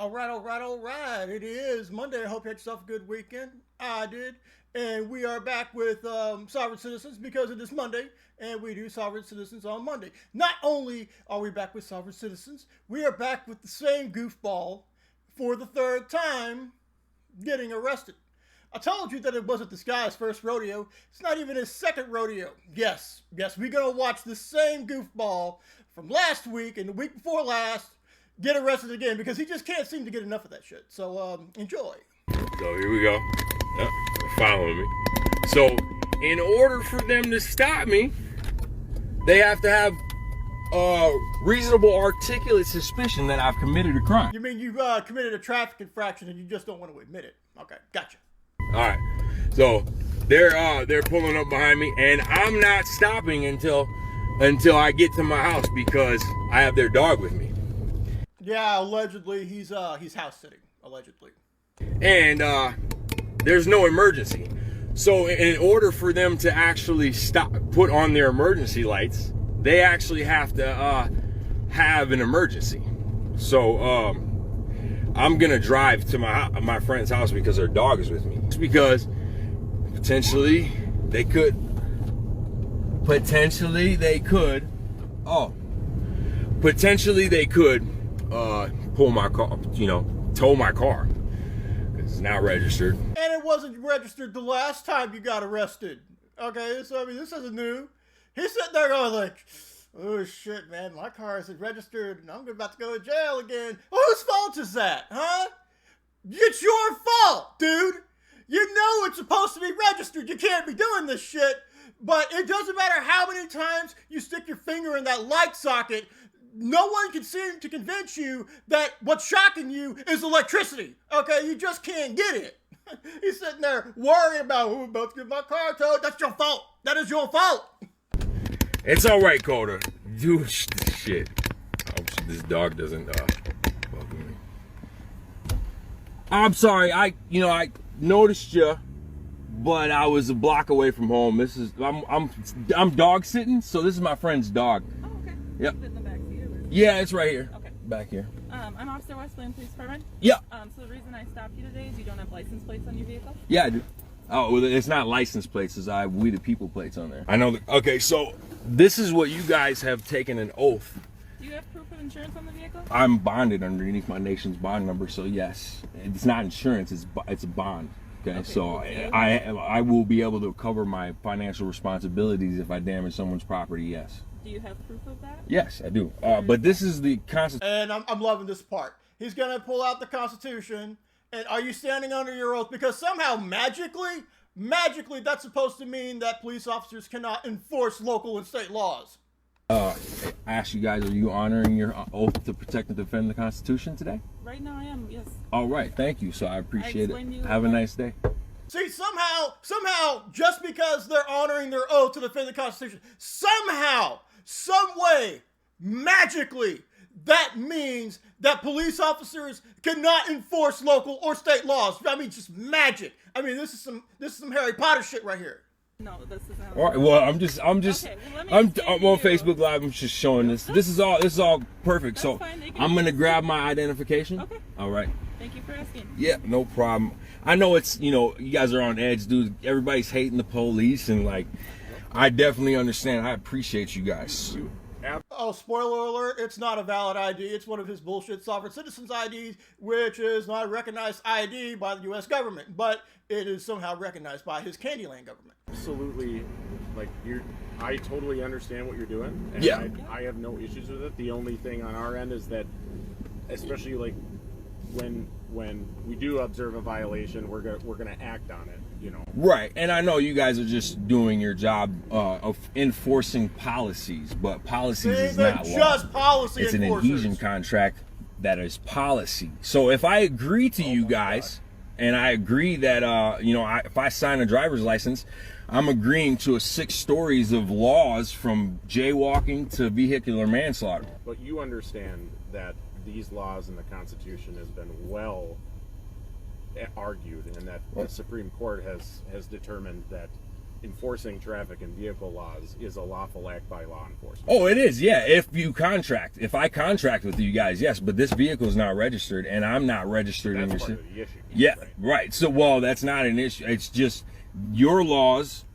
All right. It is Monday. I hope you had yourself a good weekend. I did. And we are back with Sovereign Citizens because it is Monday, and we do Sovereign Citizens on Monday. Not only are we back with Sovereign Citizens, we are back with the same goofball for the third time getting arrested. I told you that it wasn't this guy's first rodeo. It's not even his second rodeo. Yes, we're going to watch the same goofball from last week and the week before last get arrested again because he just can't seem to get enough of that shit. So enjoy. So here we go. Following me. So in order for them to stop me, they have to have reasonable articulate suspicion that I've committed a crime. You mean you committed a traffic infraction and you just don't want to admit it? Okay, gotcha. All right. So they're pulling up behind me, and I'm not stopping until I get to my house because I have their dog with me. Yeah, allegedly he's house sitting. Allegedly. And there's no emergency. So in order for them to actually put on their emergency lights, they actually have to have an emergency. So I'm gonna drive to my friend's house because her dog is with me. It's because potentially they could pull my car, tow my car. It's not registered. And it wasn't registered the last time you got arrested. Okay, so I mean, this isn't new. He's sitting there going like, oh shit, man, my car isn't registered and I'm about to go to jail again. Well, whose fault is that, huh? It's your fault, dude. You know it's supposed to be registered. You can't be doing this shit. But it doesn't matter how many times you stick your finger in that light socket. No one can seem to convince you that what's shocking you is electricity. Okay, you just can't get it. He's sitting there worrying about who about to get my car towed. That's your fault. That is your fault. It's all right, Coda. Do shit. I hope this dog doesn't bug me. I'm sorry. I noticed you, but I was a block away from home. I'm dog sitting, so this is my friend's dog. Oh, okay. Yep. Is it in the back seat? Yeah, it's right here. Okay. Back here. I'm Officer Westland Police Department. Yeah. So the reason I stopped you today is you don't have license plates on your vehicle? Yeah, I do. Oh, well, it's not license plates. It's We the People plates on there. I know. Okay, so this is what you guys have taken an oath. Do you have proof of insurance on the vehicle? I'm bonded underneath my nation's bond number, so yes. It's not insurance. It's a bond. Okay, so I will be able to cover my financial responsibilities if I damage someone's property. Yes. Do you have proof of that? Yes, I do. But this is the Constitution. And I'm loving this part. He's going to pull out the Constitution. And are you standing under your oath? Because somehow, magically, that's supposed to mean that police officers cannot enforce local and state laws. I ask you guys, are you honoring your oath to protect and defend the Constitution today? Right now I am, yes. All right, thank you. So I appreciate it. Have a nice day. See, somehow, just because they're honoring their oath to defend the Constitution, somehow, some way, magically, that means that police officers cannot enforce local or state laws. I mean, just magic. I mean, this is some Harry Potter shit right here. No, this isn't. All right. Well, I'm on Facebook Live. I'm just showing this. This is all perfect. That's so fine, I'm gonna grab my identification. Okay. All right. Thank you for asking. Yeah, no problem. I know it's you guys are on edge, dude. Everybody's hating the police, and like, I definitely understand. I appreciate you guys. Oh, spoiler alert, it's not a valid ID. It's one of his bullshit sovereign citizens IDs, which is not a recognized ID by the U.S. government, but it is somehow recognized by his Candyland government. Absolutely, I totally understand what you're doing, and yeah. I have no issues with it. The only thing on our end is that, especially like when we do observe a violation, we're gonna act on it. Right, and I know you guys are just doing your job of enforcing policies, but policies is not law. Just policy it's enforcers. An adhesion contract that is policy. So if I agree to you guys, and I agree that if I sign a driver's license, I'm agreeing to 6 stories of laws from jaywalking to vehicular manslaughter. But you understand that these laws in the Constitution has been well argued, and that the Supreme Court has determined that enforcing traffic and vehicle laws is a lawful act by law enforcement. Oh, it is, yeah. If I contract with you guys, yes. But this vehicle is not registered, and I'm not registered in your That's part city. of the issue. Yeah, right. So, well, that's not an issue. It's just your laws.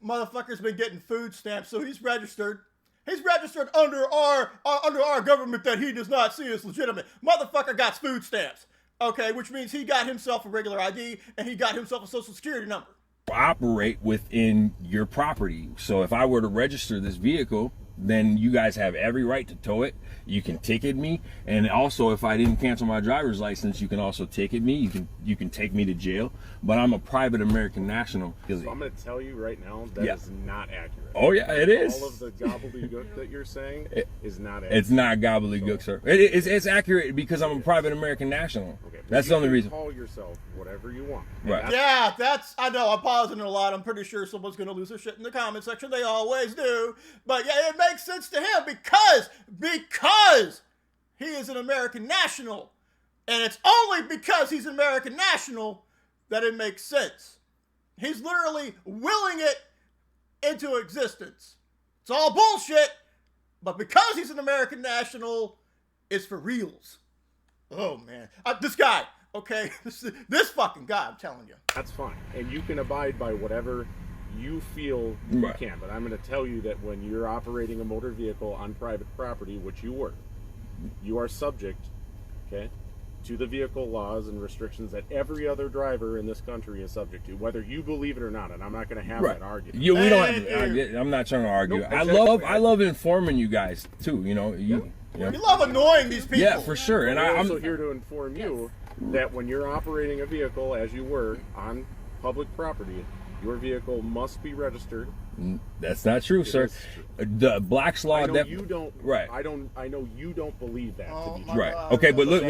Motherfucker's been getting food stamps, so he's registered. He's registered under our government that he does not see as legitimate. Motherfucker got food stamps, okay, which means he got himself a regular ID and he got himself a social security number. Operate within your property. So if I were to register this vehicle, then you guys have every right to tow it. You can ticket me, and also if I didn't cancel my driver's license, you can also ticket me. You can take me to jail. But I'm a private American national. So I'm going to tell you right now that is not accurate. Oh yeah, it is. All of the gobbledygook that you're saying is not accurate. It's not gobbledygook, sir. It's accurate because I'm a private American national. Okay, that's the only reason. Call yourself whatever you want. Right. Yeah, I know, I'm pausing it a lot. I'm pretty sure someone's going to lose their shit in the comment section. They always do. But yeah, it makes sense to him because he is an American national. And it's only because he's an American national that it makes sense. He's literally willing it into existence. It's all bullshit, but because he's an American national, it's for reals. Oh, man. This guy, okay? This fucking guy, I'm telling you. That's fine. And you can abide by whatever you feel you can. But I'm going to tell you that when you're operating a motor vehicle on private property, which you were, you are subject, okay, to the vehicle laws and restrictions that every other driver in this country is subject to, whether you believe it or not. And I'm not going to have that argument. Yeah, we don't. I'm not trying to argue. Nope, exactly. I love informing you guys too. You know, You love annoying these people. Yeah, for sure. And I'm I'm also here to inform you that when you're operating a vehicle, as you were, on public property, your vehicle must be registered. That's not true, sir. The Black's Law. I know you don't. Right. I know you don't believe that to be true. Right. Okay, but look.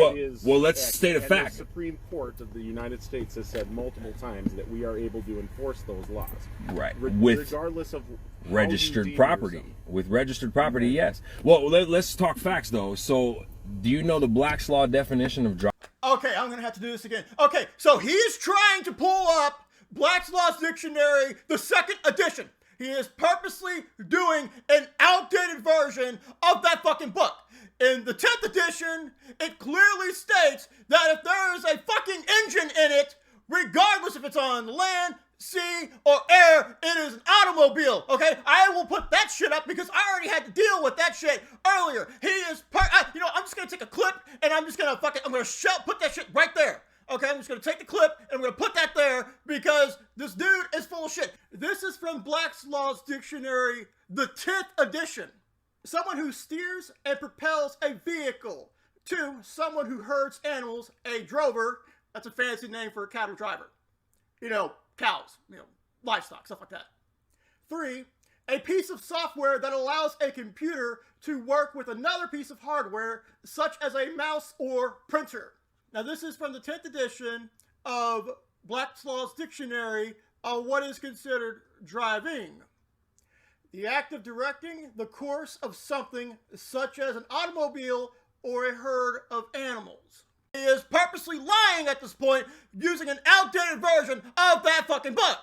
Well, let's state a fact. The Supreme Court of the United States has said multiple times that we are able to enforce those laws. Right. Regardless of registered property. With registered property, yes. Well, let's talk facts though. So, do you know the Black's Law definition of driving? Okay, I'm gonna have to do this again. Okay, so he's trying to pull up Black's Law's Dictionary, the second edition. He is purposely doing an outdated version of that fucking book. In the 10th edition, it clearly states that if there is a fucking engine in it, regardless if it's on land, sea, or air, it is an automobile, okay? I will put that shit up because I already had to deal with that shit earlier. He is, I'm just gonna take a clip and I'm just gonna put that shit right there. Okay, I'm just going to take the clip and I'm going to put that there because this dude is full of shit. This is from Black's Law's Dictionary, the 10th edition. Someone who steers and propels a vehicle. 2, someone who herds animals, a drover. That's a fancy name for a cattle driver. You know, cows, livestock, stuff like that. 3, a piece of software that allows a computer to work with another piece of hardware, such as a mouse or printer. Now, this is from the 10th edition of Black's Law's Dictionary of what is considered driving. The act of directing the course of something such as an automobile or a herd of animals. He is purposely lying at this point using an outdated version of that fucking book.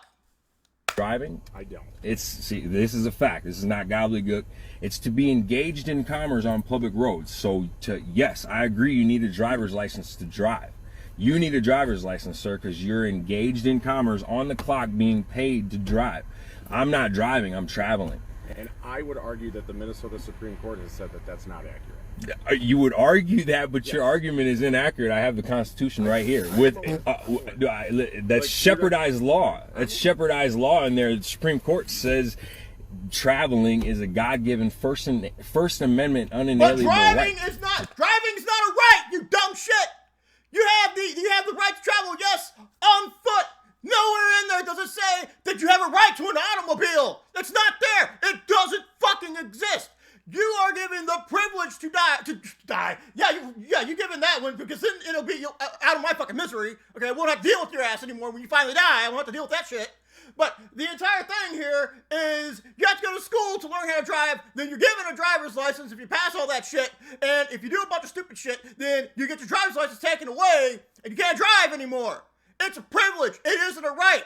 Driving? I don't. This is a fact. This is not gobbledygook. It's to be engaged in commerce on public roads. So, yes, I agree you need a driver's license to drive. You need a driver's license, sir, because you're engaged in commerce on the clock being paid to drive. I'm not driving, I'm traveling. And I would argue that the Minnesota Supreme Court has said that that's not accurate. You would argue that, but your argument is inaccurate. I have the Constitution right here. That's shepherdized law. That's shepherdized law in there. The Supreme Court says traveling is a God-given First Amendment unalienable right. Driving's not a right, you dumb shit. You have the right to travel, yes, on foot. Nowhere in there does it say that you have a right to an automobile. It's not there. It doesn't fucking exist. You are given the privilege to die. Yeah, you're given that one because then it'll be out of my fucking misery. Okay, I won't have to deal with your ass anymore when you finally die. I won't have to deal with that shit. But the entire thing here is you have to go to school to learn how to drive. Then you're given a driver's license if you pass all that shit. And if you do a bunch of stupid shit, then you get your driver's license taken away and you can't drive anymore. It's a privilege. It isn't a right.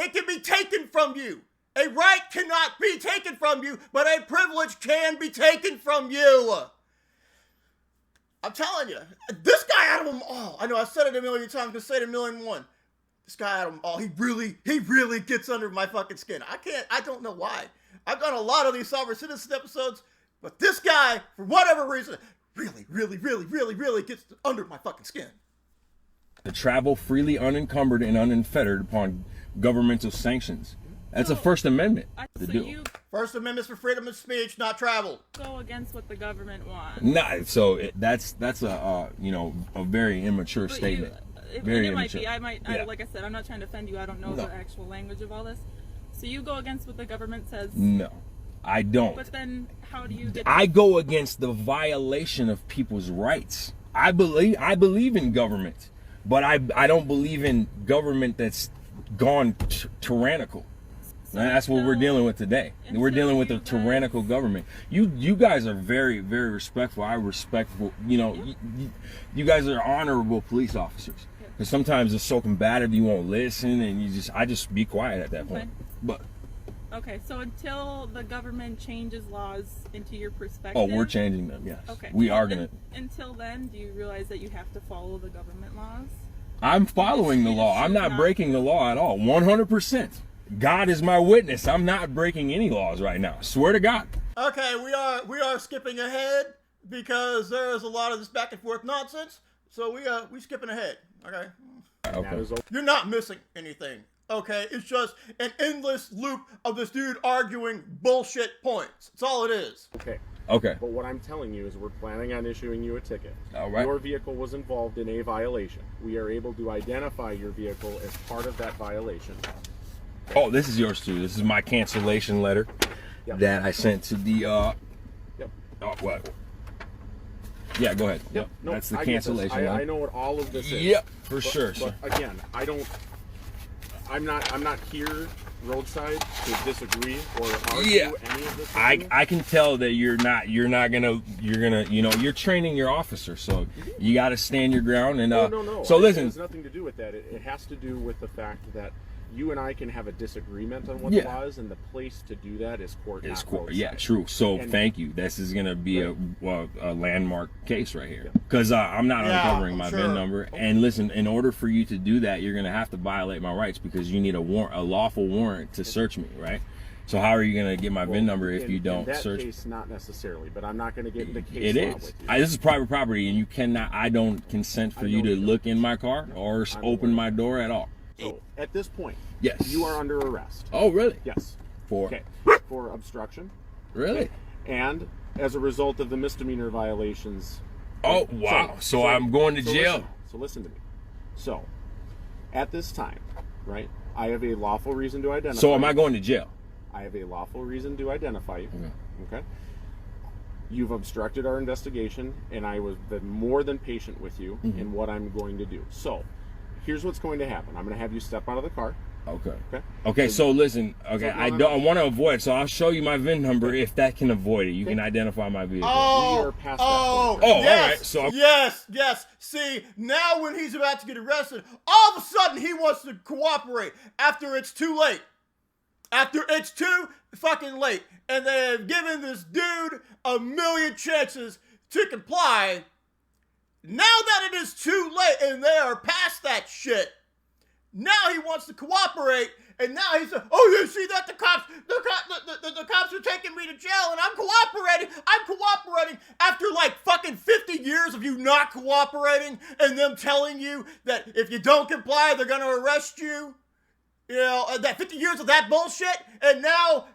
it can be taken from you. A right cannot be taken from you, but a privilege can be taken from you. I'm telling you, this guy out of them all. I know I said it a million times, I'm gonna say it a million and one. This guy out of them all, he really gets under my fucking skin. I don't know why. I've done a lot of these sovereign citizen episodes, but this guy, for whatever reason, really gets under my fucking skin. To travel freely, unencumbered, and unfettered upon governmental sanctions. That's a First Amendment to do. You First Amendment's for freedom of speech, not travel. go against what the government wants. Nah, so that's a a very immature But statement. Very Very it immature. might be. Like I said, I'm not trying to offend you. I don't know No. the actual language of all this. So you go against what the government says. No, I don't. But then, how do you get? I go against the violation of people's rights. I believe in government, but I don't believe in government that's gone tyrannical. So And that's what we're dealing with today. We're dealing with a tyrannical government. You guys are very, very respectful. I respectful. You guys are honorable police officers. Because sometimes it's so combative, you won't listen, and I just be quiet at that point. But Okay, so until the government changes laws into your perspective. oh, we're changing them. Yes. Okay. We are gonna. Until then, do you realize that you have to follow the government laws? I'm following the law. I'm not breaking the law at all. 100%. God is my witness. I'm not breaking any laws right now. Swear to God. Okay, we are skipping ahead because there is a lot of this back and forth nonsense. So we skipping ahead. Okay. Okay. You're not missing anything. Okay, it's just an endless loop of this dude arguing bullshit points. That's all it is. Okay. Okay. But what I'm telling you is we're planning on issuing you a ticket. All right. Your vehicle was involved in a violation. We are able to identify your vehicle as part of that violation. Oh, this is yours too. This is my cancellation letter that I sent to the Yep. Oh, what? Yeah, go ahead. Yep. No, That's the I get this. cancellation letter. I know what all of this is. Yep, for sure. But again, I'm not here roadside to disagree or argue any of this. I can tell that you're gonna you're training your officer, so you got to stand your ground and No. So It listen, has nothing to do with that. It has to do with the fact that you and I can have a disagreement on what the law is, and the place to do that is court. it's not court. roadside. Yeah, true. So thank you. This is gonna be a landmark case right here because I'm not uncovering my VIN number. And listen, in order for you to do that, you're gonna have to violate my rights because you need a lawful warrant to search me, right? So how are you gonna get my VIN number if you don't in that search? case, not necessarily, but I'm not going to get into case It law is. with you. This is private property, and you cannot. I don't consent for you to look in my car or open my door at all. So at this point, Yes. you are under arrest. Oh, really? Yes. For For obstruction. really? Okay. And as a result of the misdemeanor violations. Oh, wow. So I'm going to jail. Listen to me. So, at this time, right, I have a lawful reason to identify So am you. I going to jail? I have a lawful reason to identify you. Okay. You've obstructed our investigation, and I was been more than patient with you in what I'm going to do. So, here's what's going to happen. I'm going to have you step out of the car. Okay. Okay. Okay. So listen. Okay. So, I want to avoid. So I'll show you my VIN number if that can avoid it. You can identify my vehicle. We are past that point. Oh, yes, all right. So yes. See, now when he's about to get arrested, all of a sudden he wants to cooperate after it's too late. After it's too fucking late. And they've given this dude a million chances to comply. Now that it is too late and they are past that shit, now he wants to cooperate, and now he's oh, you see that the cops are taking me to jail, and I'm cooperating after like fucking 50 years of you not cooperating, and them telling you that if you don't comply, they're gonna arrest you. You know, that 50 years of that bullshit, and now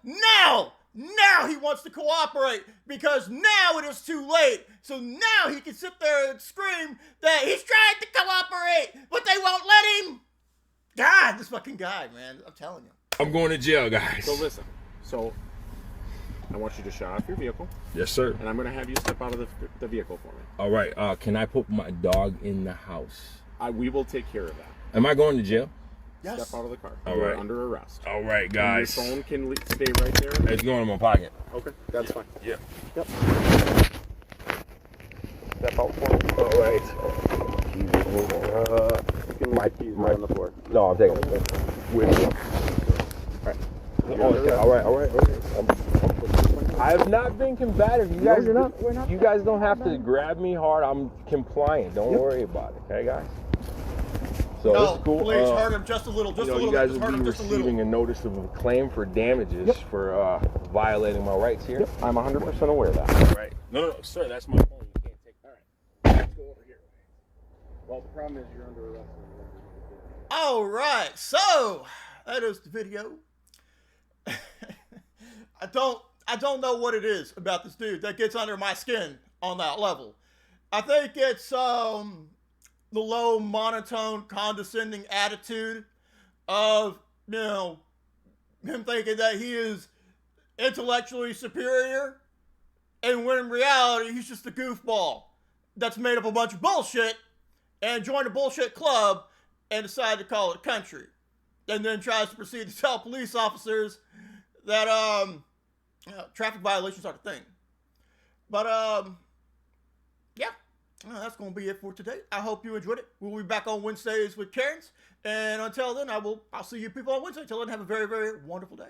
he wants to cooperate because now it is too late. So now he can sit there and scream that he's trying to cooperate, but they won't let him. God, this fucking guy, man. I'm telling you. I'm going to jail, guys. So listen. So I want you to shut off your vehicle, Yes, sir. and I'm going to have you step out of the vehicle for me. All right. Can I put my dog in the house? We will take care of that. Am I going to jail? Yes. Step out of the car. All You're right. under arrest. All right, And guys. your phone can stay right there. It's going in my pocket. Okay, that's fine. Yeah. Yep. Step out for me. All right. You can leave the keys right on the floor. No, I'm taking it with me. Okay, all right. I have not been combative. You guys, We're not. you guys don't have to grab me hard. I'm compliant. Don't worry about it, okay, guys? So No, it's cool. please hurt him just a little, just a little you guys bit. Just will hurt be him just a receiving little. a notice of a claim for damages for violating my rights here. Yep, I'm 100% aware of that. Right. No, sir, that's my phone. You can't take. All right, let's go over here. Well, the problem is you're under arrest. All right, so that is the video. I don't know what it is about this dude that gets under my skin on that level. I think it's the low monotone condescending attitude of, you know, him thinking that he is intellectually superior, and when in reality he's just a goofball that's made up a bunch of bullshit and joined a bullshit club and decided to call it a country, and then tries to proceed to tell police officers that traffic violations are the thing. But yeah, that's gonna be it for today. I hope you enjoyed it. We'll be back on Wednesdays with Karens, and until then, I'll see you people on Wednesday. Until then, have a very, very wonderful day.